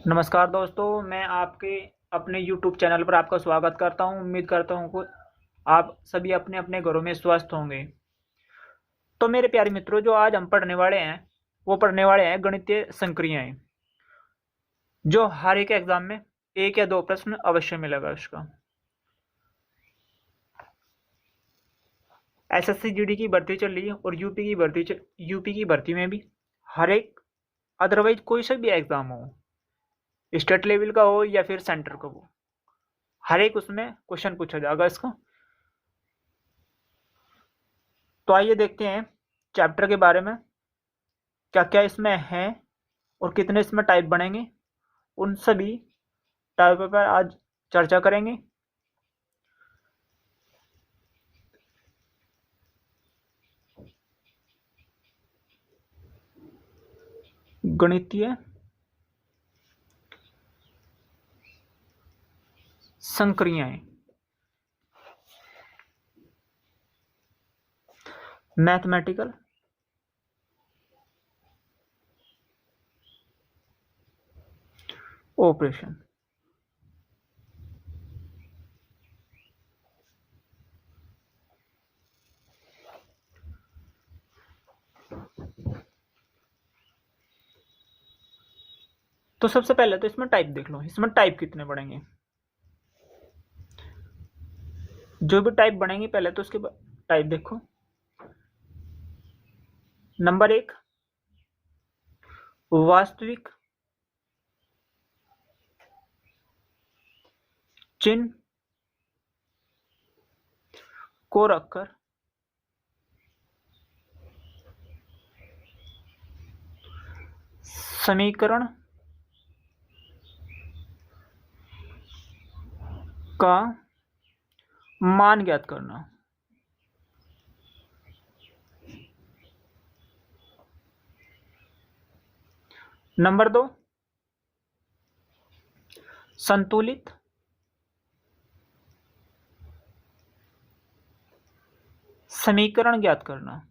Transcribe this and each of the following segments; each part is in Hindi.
नमस्कार दोस्तों, मैं आपके अपने YouTube चैनल पर आपका स्वागत करता हूं। उम्मीद करता हूं कि आप सभी अपने अपने घरों में स्वस्थ होंगे। तो मेरे प्यारे मित्रों, जो आज हम पढ़ने वाले हैं वो पढ़ने वाले हैं गणितीय संक्रियाएं, जो हर एक एग्जाम में एक या दो प्रश्न अवश्य मिलेगा। इसका एसएससी जीडी की भर्ती चल रही है और यूपी की भर्ती में भी हर एक, अदरवाइज कोई सा भी एग्जाम हो, स्टेट लेवल का हो या फिर सेंटर का हो, हर एक उसमें क्वेश्चन पूछा जाएगा इसका। तो आइए देखते हैं चैप्टर के बारे में, क्या क्या इसमें है और कितने इसमें टाइप बनेंगे। उन सभी टाइपों पर आज चर्चा करेंगे। गणितीय संक्रियाएं, मैथमेटिकल ऑपरेशन। तो सबसे पहले तो इसमें टाइप देख लो, इसमें टाइप कितने बढ़ेंगे। जो भी टाइप बनेंगे पहले तो उसके टाइप देखो। नंबर एक, वास्तविक चिन्ह को रखकर समीकरण का मान ज्ञात करना। नंबर दो, संतुलित समीकरण ज्ञात करना।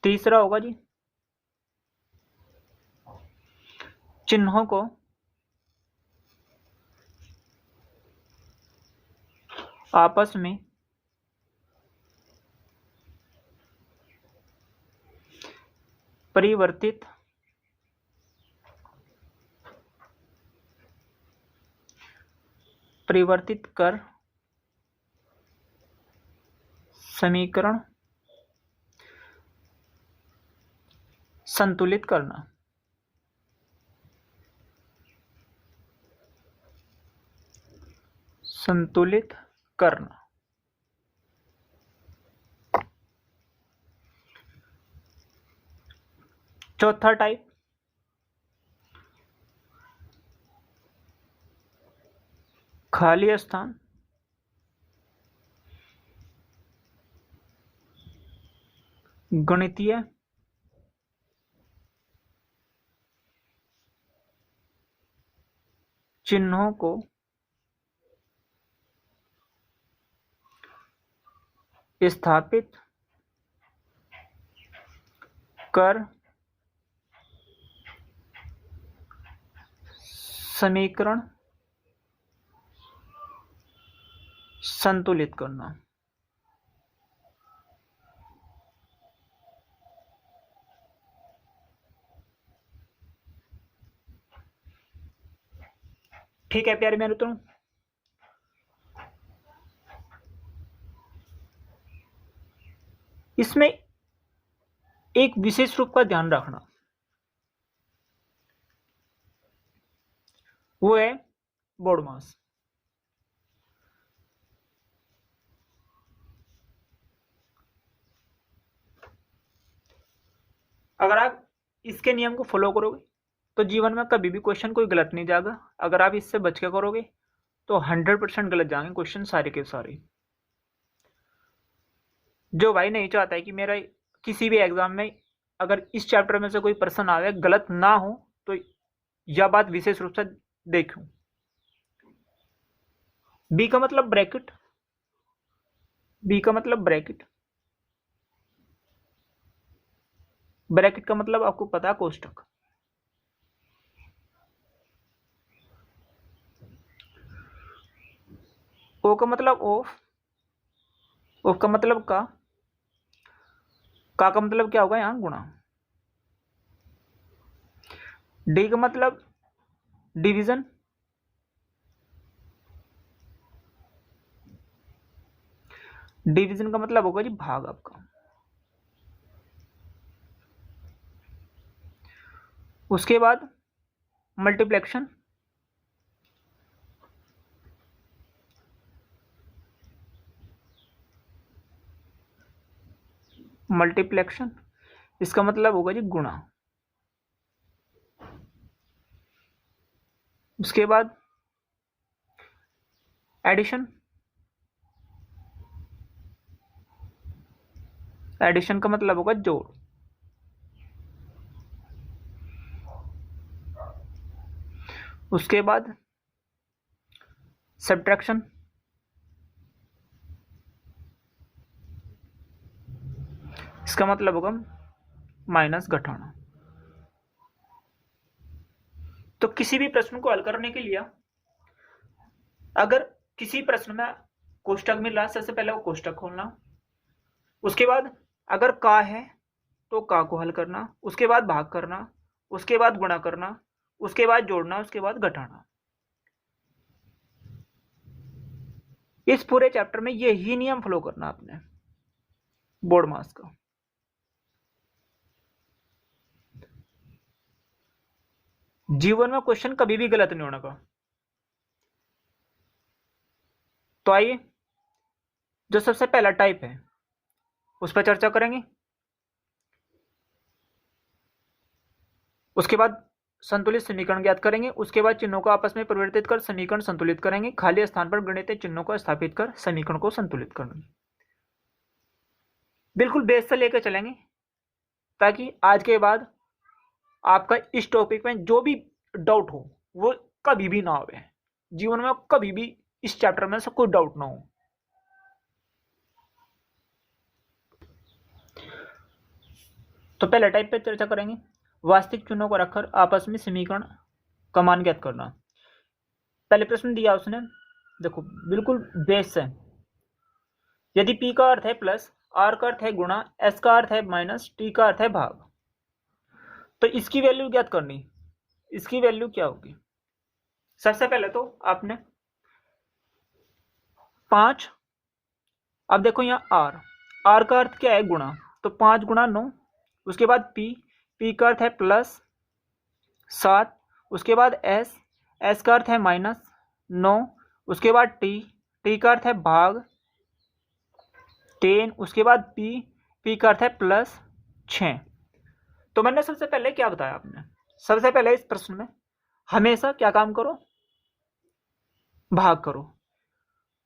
तीसरा होगा जी, चिन्हों को आपस में परिवर्तित कर समीकरण संतुलित करना। चौथा टाइप, खाली स्थान गणितीय चिन्हों को स्थापित कर समीकरण संतुलित करना। ठीक है प्यारे मेरे मित्रों, इसमें एक विशेष रूप का ध्यान रखना, वो है बोडमास। अगर आप इसके नियम को फॉलो करोगे तो जीवन में कभी भी क्वेश्चन कोई गलत नहीं जाएगा। अगर आप इससे बच के करोगे तो 100% गलत जाएंगे क्वेश्चन सारे के सारे। जो भाई नहीं चाहता है कि मेरा किसी भी एग्जाम में अगर इस चैप्टर में से कोई प्रश्न आवे गलत ना हो, तो यह बात विशेष रूप से देखूं। बी का मतलब ब्रैकेट, ब्रैकेट का मतलब आपको पता है कोष्टक। ओ का मतलब ऑफ, ऑफ का मतलब का मतलब क्या होगा यहाँ गुणा। डी का मतलब डिवीजन, डिवीजन का मतलब होगा जी भाग आपका। उसके बाद मल्टीप्लेक्शन, मल्टीप्लेक्शन इसका मतलब होगा जी गुणा। उसके बाद एडिशन, एडिशन का मतलब होगा जोड़। उसके बाद सब्ट्रैक्शन, इसका मतलब होगा माइनस घटाना। तो किसी भी प्रश्न को हल करने के लिए अगर किसी प्रश्न में कोष्टक मिल रहा है, सबसे पहले वो कोष्टक खोलना। उसके बाद अगर का है तो का को हल करना, उसके बाद भाग करना, उसके बाद गुणा करना, उसके बाद जोड़ना, उसके बाद घटाना। इस पूरे चैप्टर में यही नियम फॉलो करना आपने बोर्ड मास का। जीवन में क्वेश्चन कभी भी गलत नहीं होने का। तो आइए जो सबसे पहला टाइप है उस पर चर्चा करेंगे। उसके बाद संतुलित समीकरण ज्ञात करेंगे। उसके बाद चिन्हों को आपस में परिवर्तित कर समीकरण संतुलित करेंगे। खाली स्थान पर गणितीय चिन्हों को स्थापित कर समीकरण को संतुलित करेंगे। बिल्कुल बेस से लेकर चलेंगे ताकि आज के बाद आपका इस टॉपिक में जो भी डाउट हो वो कभी भी ना आवे। जीवन में कभी भी इस चैप्टर में से कोई डाउट ना हो। तो पहले टाइप पे चर्चा करेंगे। वास्तविक चिन्हों को रखकर आपस में समीकरण का मान ज्ञात करना। पहले प्रश्न दिया उसने, देखो बिल्कुल बेस है। यदि P का अर्थ है प्लस, R का अर्थ है गुणा, S का अर्थ है माइनस, T का अर्थ है भाग, तो इसकी वैल्यू ज्ञात करनी। इसकी वैल्यू क्या होगी? सबसे पहले तो आपने 5, अब देखो यहाँ R का अर्थ क्या है गुणा, तो 5 गुणा 9। उसके बाद P का अर्थ है प्लस 7। उसके बाद S का अर्थ है माइनस 9। उसके बाद T का अर्थ है भाग 10। उसके बाद P का अर्थ है प्लस 6। तो मैंने सबसे पहले क्या बताया आपने, सबसे पहले इस प्रश्न में हमेशा क्या काम करो, भाग करो।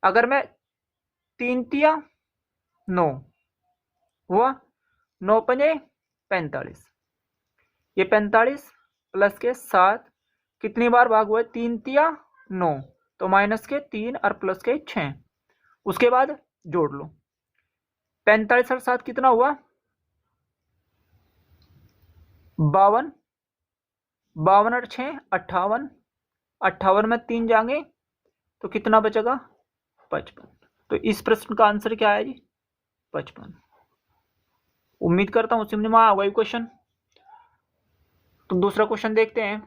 अगर मैं 3 तिया 9 हुआ, 9 पंजे 45, ये 45 प्लस के 7 कितनी बार भाग हुआ है? 3 तिया 9, तो माइनस के 3 और प्लस के 6। उसके बाद जोड़ लो, 45 और 7 कितना हुआ? 52, 52 और 6 58, 58 में 3 जाएंगे तो कितना बचेगा? 55। तो इस प्रश्न का आंसर क्या है जी? 55। उम्मीद करता हूं समझ में आ गया क्वेश्चन। तो दूसरा क्वेश्चन देखते हैं।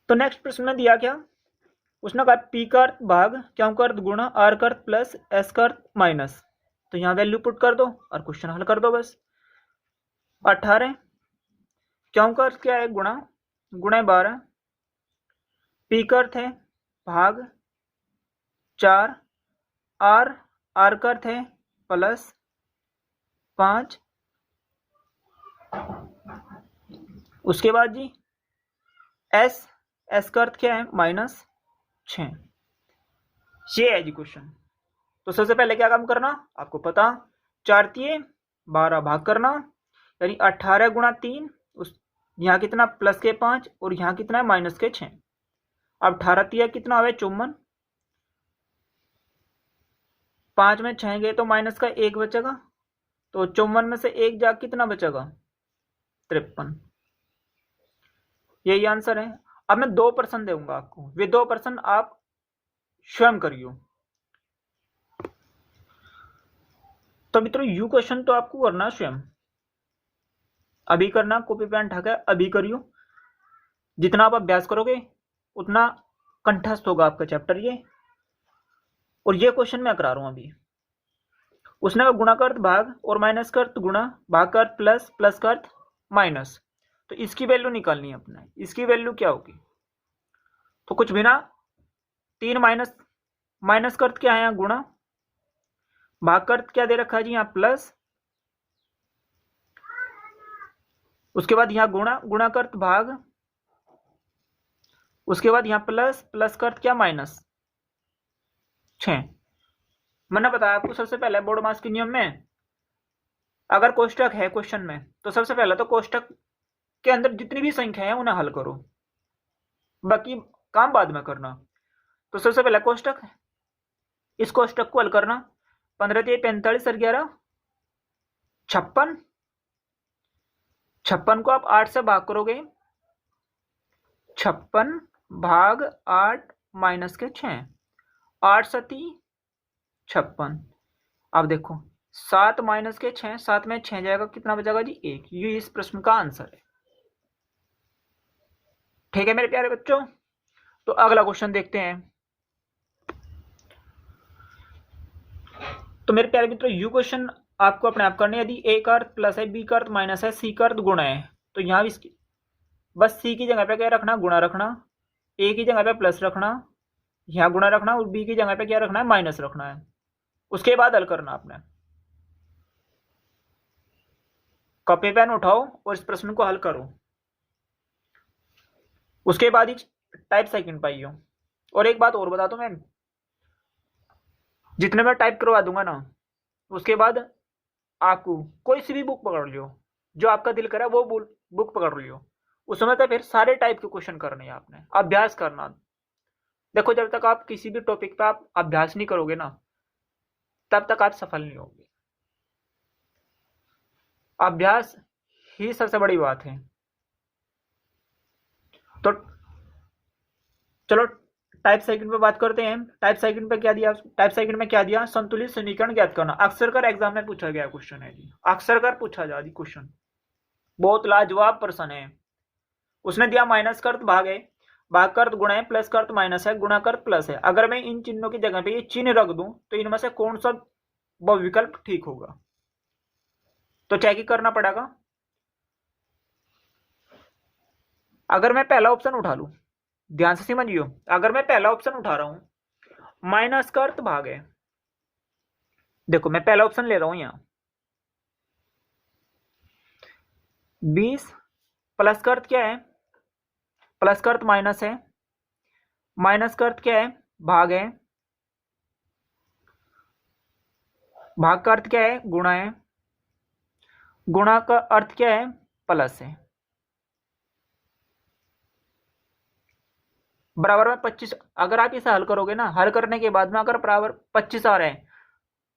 तो नेक्स्ट प्रश्न में दिया क्या, उसने कहा P का अर्थ भाग, Q का अर्थ गुणा, R का अर्थ प्लस, S का अर्थ माइनस। तो यहाँ वैल्यू पुट कर दो और क्वेश्चन हल कर दो बस। 18, Q का अर्थ क्या है? गुणा, गुणा 12। P का अर्थ है भाग 4, R का अर्थ है प्लस 5। उसके बाद जी S का अर्थ क्या है? माइनस 6। ये है जी क्वेश्चन। तो सबसे पहले क्या काम करना, आपको पता 4 तिये 12 भाग करना, यानी 18 गुणा 3, उस यहाँ कितना प्लस के 5 और यहाँ कितना है माइनस के 6। अब 18 तिया कितना हुआ? 54। 5 में 6 गए तो माइनस का 1 बचेगा, तो 54 में से 1 जा कितना बचेगा? 53। यही आंसर है। अब मैं 2% दूंगा आपको, वे 2% आप स्वयं करियो। तो मित्रों यू क्वेश्चन तो आपको करना स्वयं, अभी करना, कॉपी पेन उठाकर अभी करियो। जितना आप अभ्यास करोगे उतना कंठस्थ होगा आपका चैप्टर ये। और ये क्वेश्चन मैं करा रहा हूं अभी। उसने कहा गुणा का अर्थ भाग और माइनस का अर्थ गुणा, भाग का अर्थ प्लस, प्लस का अर्थ माइनस। तो इसकी वैल्यू निकालनी है अपने। इसकी वैल्यू क्या होगी? तो कुछ भी ना, 3 माइनस, माइनस का अर्थ क्या है यहाँ गुणा, भाग का अर्थ क्या दे रखा है जी यहाँ प्लस, उसके बाद यहाँ गुणा, गुणा का अर्थ भाग, उसके बाद यहाँ प्लस, प्लस का अर्थ क्या माइनस 6। मैंने बताया आपको सबसे पहले बोर्ड मास के नियम में, अगर कोष्टक है क्वेश्चन में तो सबसे पहले तो कोष्टक के अंदर जितनी भी संख्या है उन्हें हल करो, बाकी काम बाद में करना। तो सबसे पहले कोष्टक, इस कोष्टक को हल करना। 15 3 45 और 11 56। 56 को आप 8 से भाग करोगे, 56 भाग 8 माइनस के 6, 8 सती 56। अब देखो 7 माइनस के 6, 7 में 6 जाएगा, कितना बचेगा जी 1। ये इस प्रश्न का आंसर है। ठीक है मेरे प्यारे बच्चों, तो अगला क्वेश्चन देखते हैं। तो मेरे प्यारे मित्रों यू क्वेश्चन आपको अपने आप करने, यदि ए का अर्थ प्लस है, बी का अर्थ माइनस है, सी का अर्थ गुणा है, तो यहाँ भी बस सी की जगह पे क्या रखना, गुणा रखना, ए की जगह पे प्लस रखना, यहाँ गुणा रखना, और बी की जगह पे क्या रखना है, माइनस रखना है। उसके बाद हल करना आपने। कॉपी पेन उठाओ और इस प्रश्न को हल करो। उसके बाद ही टाइप सेकंड पाइयो। और एक बात और बता दो, मैं जितने मैं टाइप करवा दूंगा ना, उसके बाद आपको कोई सी भी बुक पकड़ लियो, जो आपका दिल करे वो बुक पकड़ लियो। उस समय तक फिर सारे टाइप के क्वेश्चन करने हैं आपने, अभ्यास करना। देखो जब तक आप किसी भी टॉपिक पे आप अभ्यास नहीं करोगे ना, तब तक आप सफल नहीं होगे। अभ्यास ही सबसे बड़ी बात है। तो चलो टाइप सेकंड पे बात करते हैं। टाइप सेकंड पे क्या दिया, टाइप सेकंड में क्या दिया, संतुलित समीकरण ज्ञात करना। अक्सर कर एग्जाम में पूछा गया क्वेश्चन है जी, अक्सर कर पूछा जा जी क्वेश्चन, बहुत लाजवाब प्रश्न है। उसने दिया माइनस का अर्थ भाग है, भाग का अर्थ गुणा है, प्लस का अर्थ माइनस है, गुणा का अर्थ प्लस है। अगर मैं इन चिन्हों की जगह पे ये चिन्ह रख दूं तो इनमें से कौन सा विकल्प ठीक होगा, तो चेक करना पड़ेगा। अगर मैं पहला ऑप्शन उठा लूं, ध्यान से समझियो, अगर मैं पहला ऑप्शन उठा रहा हूं, माइनस का अर्थ भाग है, देखो मैं पहला ऑप्शन ले रहा हूं यहां, 20 प्लस का अर्थ क्या है, प्लस का अर्थ माइनस है, माइनस का अर्थ क्या है, भाग है, भाग का अर्थ क्या है, गुणा है, गुणा का अर्थ क्या है, प्लस है, बराबर में 25। अगर आप इसे हल करोगे ना, हल करने के बाद में अगर बराबर 25 आ रहे हैं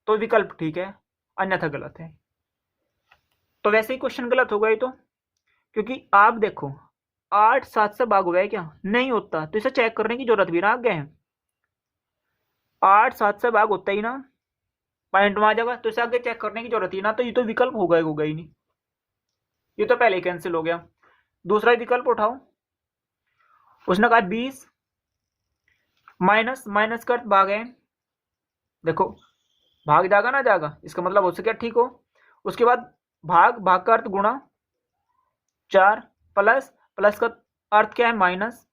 तो विकल्प ठीक है, अन्यथा गलत है। तो वैसे ही क्वेश्चन गलत होगा ये तो, क्योंकि आप देखो 8 7 से भाग हुआ है क्या, नहीं होता, तो इसे चेक करने की जरूरत भी ना आगे है। 8 7 से भाग होता ही ना, पॉइंट में आ जाएगा, तो इसे आगे चेक करने की जरूरत ही ना, तो ये तो विकल्प होगा ही नहीं, ये तो पहले ही कैंसिल हो गया। दूसरा विकल्प उठाओ, उसने कहा 20 माइनस, माइनस का भाग है, देखो भाग जाएगा ना जाएगा, इसका मतलब हो सके ठीक हो। उसके बाद भाग, भाग का अर्थ गुणा, 4 प्लस, प्लस का अर्थ क्या है माइनस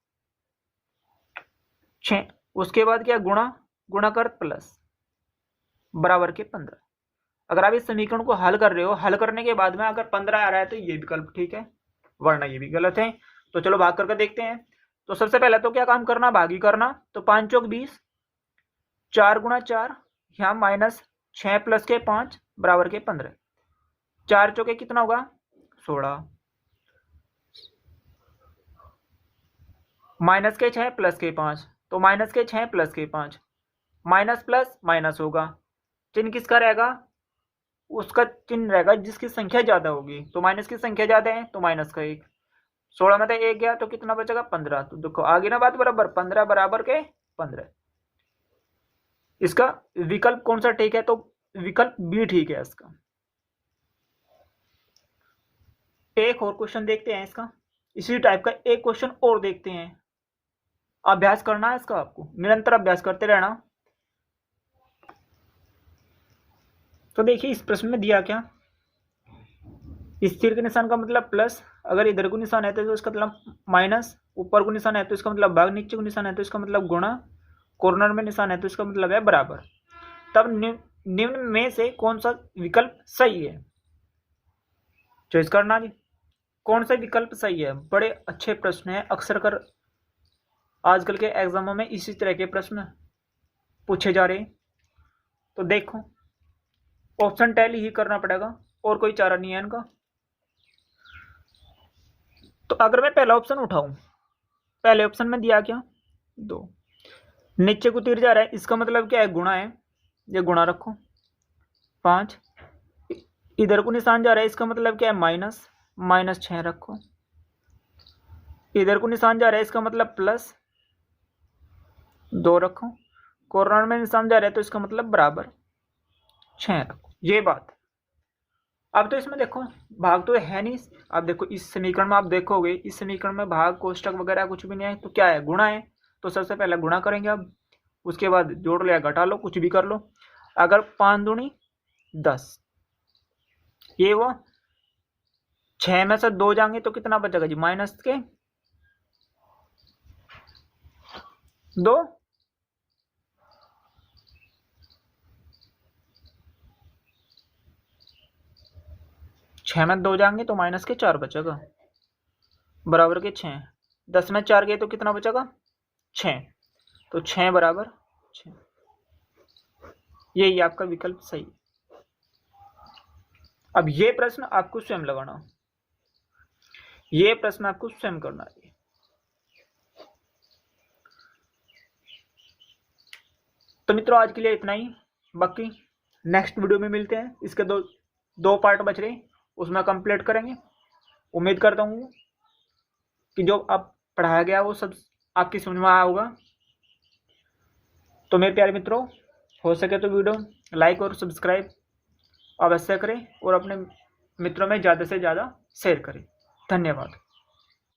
6, उसके बाद क्या गुणा, गुणा का अर्थ प्लस, बराबर के 15। अगर आप इस समीकरण को हल कर रहे हो, हल करने के बाद में अगर 15 आ रहा है तो ये विकल्प ठीक है, वरना ये भी गलत है। तो चलो भाग करके देखते हैं। तो सबसे पहले तो क्या काम करना, भागी करना। तो 5 चौक 20, 4 गुणा 4, यहाँ माइनस 6 प्लस के 5 बराबर के 15, 4 चौके कितना होगा 16, माइनस के 6 प्लस के 5, तो माइनस के 6 प्लस के 5, माइनस प्लस माइनस होगा, चिन्ह किसका रहेगा, उसका चिन्ह रहेगा जिसकी संख्या ज्यादा होगी। तो माइनस की संख्या ज्यादा है तो माइनस का 1। 16 में तो 1 गया तो कितना बचेगा 15। तो देखो आगे ना बात बराबर, 15 बराबर के 15। इसका विकल्प कौन सा ठीक है? तो विकल्प बी ठीक है इसका। एक और क्वेश्चन देखते हैं इसका, इसी टाइप का एक क्वेश्चन और देखते हैं। अभ्यास करना है इसका, आपको निरंतर अभ्यास करते रहना। तो देखिए इस प्रश्न में दिया क्या, स्थिर के निशान का मतलब प्लस, अगर इधर को निशान है तो इसका मतलब माइनस, ऊपर को निशान है तो इसका मतलब भाग, नीचे को निशान है तो इसका मतलब गुणा, कॉर्नर में निशान है तो इसका मतलब है बराबर। तब निम्न में से कौन सा विकल्प सही है? चॉइस करना जी, कौन सा विकल्प सही है। बड़े अच्छे प्रश्न है, अक्सर कर आजकल के एग्जामों में इसी तरह के प्रश्न पूछे जा रहे हैं। तो देखो ऑप्शन टैली ही करना पड़ेगा, और कोई चारा नहीं है इनका। तो अगर मैं पहला ऑप्शन उठाऊं, पहले ऑप्शन में दिया क्या 2, नीचे को तीर जा रहा है इसका मतलब क्या है गुणा है, ये गुणा रखो। 5, इधर को निशान जा रहा है इसका मतलब क्या है माइनस, माइनस 6 रखो। इधर को निशान जा रहा है इसका मतलब प्लस 2 रखो। कॉर्नर में निशान जा रहा है तो इसका मतलब बराबर 6 रखो। ये बात। अब तो इसमें देखो भाग तो है नहीं। अब देखो इस समीकरण में आप देखोगे, इस समीकरण में भाग कोष्टक वगैरह कुछ भी नहीं है, तो क्या है गुणा है। तो सबसे पहले गुणा करेंगे, अब उसके बाद जोड़ लो या घटा लो, कुछ भी कर लो। अगर 5 दूनी 10, ये वो 6 में से 2 जाएंगे तो कितना बचेगा जी माइनस के 2। 6 में 2 जाएंगे तो माइनस के 4 बचेगा, बराबर के 6। 10 में 4 गए तो कितना बचेगा 6। तो 6 बराबर 6, यही आपका विकल्प सही। अब ये प्रश्न आपको स्वयं लगाना, ये प्रश्न आपको स्वयं करना है। तो मित्रों आज के लिए इतना ही, बाकी नेक्स्ट वीडियो में मिलते हैं। इसके दो पार्ट बच रहे, उसमें कंप्लीट करेंगे। उम्मीद करता हूँ कि जो आप पढ़ाया गया वो सब आपकी समझ में आया होगा। तो मेरे प्यारे मित्रों, हो सके तो वीडियो लाइक और सब्सक्राइब अवश्य करें और अपने मित्रों में ज़्यादा से ज़्यादा शेयर करें। धन्यवाद।